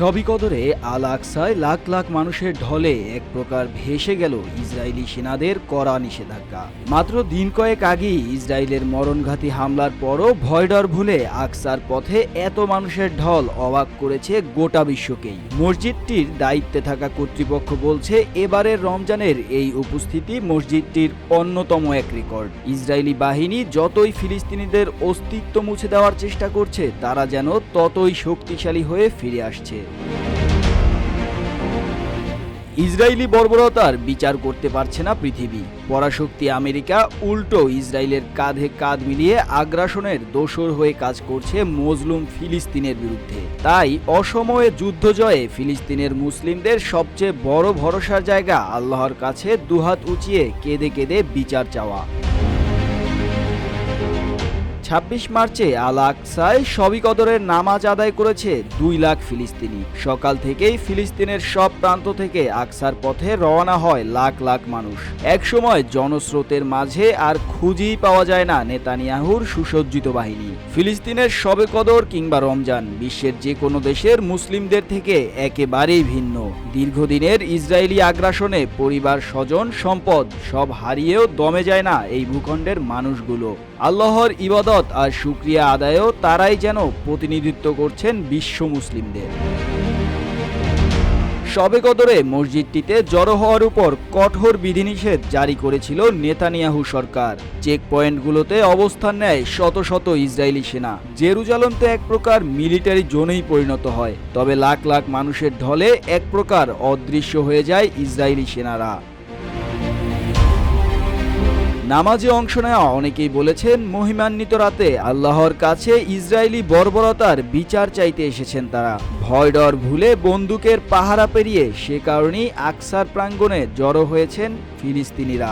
সবই কদরে আল আকসায় লাখ লাখ মানুষের ঢলে এক প্রকার ভেসে গেল ইসরায়েলি সেনাদের কড়া নিষেধাজ্ঞা। মাত্র দিন কয়েক আগেই ইসরায়েলের মরণঘাতী হামলার পরও ভয়ডর ভুলে আকসার পথে এত মানুষের ঢল অবাক করেছে গোটা বিশ্বকেই। মসজিদটির দায়িত্বে থাকা কর্তৃপক্ষ বলছে, এবারের রমজানের এই উপস্থিতি মসজিদটির অন্যতম এক রেকর্ড। ইসরায়েলি বাহিনী যতই ফিলিস্তিনিদের অস্তিত্ব মুছে দেওয়ার চেষ্টা করছে, তারা যেন ততই শক্তিশালী হয়ে ফিরে আসছে। ইসরায়েলি বর্বরতার বিচার করতে পারছে না পৃথিবী। পরাশক্তি আমেরিকা উল্টো ইসরায়েলের কাঁধে কাঁধ মিলিয়ে আগ্রাসনের দোসর হয়ে কাজ করছে মজলুম ফিলিস্তিনের বিরুদ্ধে। তাই অসময়ে যুদ্ধ জয়ে ফিলিস্তিনের মুসলিমদের সবচেয়ে বড় ভরসার জায়গা আল্লাহর কাছে দুহাত উঁচিয়ে কেঁদে কেঁদে বিচার চাওয়া। ২৬ মার্চে আল আকসায় শবি কদরের নামাজ আদায় করেছে ২ লাখ ফিলিস্তিনি। সকাল থেকেই ফিলিস্তিনের সব প্রান্ত থেকে আকসার পথে রওনা হয় লাখ লাখ মানুষ। একসময় জনস্রোতের মাঝে আর খুঁজেই পাওয়া যায় না নেতানিয়াহুর সুসজ্জিত বাহিনী। ফিলিস্তিনের শবে কদর কিংবা রমজান বিশ্বের যে কোনো দেশের মুসলিমদের থেকে একেবারেই ভিন্ন। দীর্ঘদিনের ইসরায়েলি আগ্রাসনে পরিবার, স্বজন, সম্পদ সব হারিয়েও দমে যায় না এই ভূখণ্ডের মানুষগুলো। আল্লাহর ইবাদত আর শুকরিয়া আদায়েও তারাই যেন প্রতিনিধিত্ব করছেন বিশ্ব মুসলিমদের। শবে কদরে মসজিদটিতে জড়ো হওয়ার উপর কঠোর বিধিনিষেধ জারি করেছিল নেতানিয়াহু সরকার। চেক পয়েন্টগুলোতে অবস্থান নেয় শত শত ইসরায়েলি সেনা। জেরুজালেম তো এক প্রকার মিলিটারি জোনেই পরিণত হয়। তবে লাখ লাখ মানুষের ঢলে এক প্রকার অদৃশ্য হয়ে যায় ইসরায়েলি সেনারা। নামাজে অংশ নেওয়া অনেকেই বলেছেন, মহিমান্বিত রাতে আল্লাহর কাছে ইসরায়েলি বর্বরতার বিচার চাইতে এসেছেন তারা। ভয়ডর ভুলে বন্দুকের পাহারা পেরিয়ে সে কারণেই আকসার প্রাঙ্গণে জড়ো হয়েছেন ফিলিস্তিনিরা।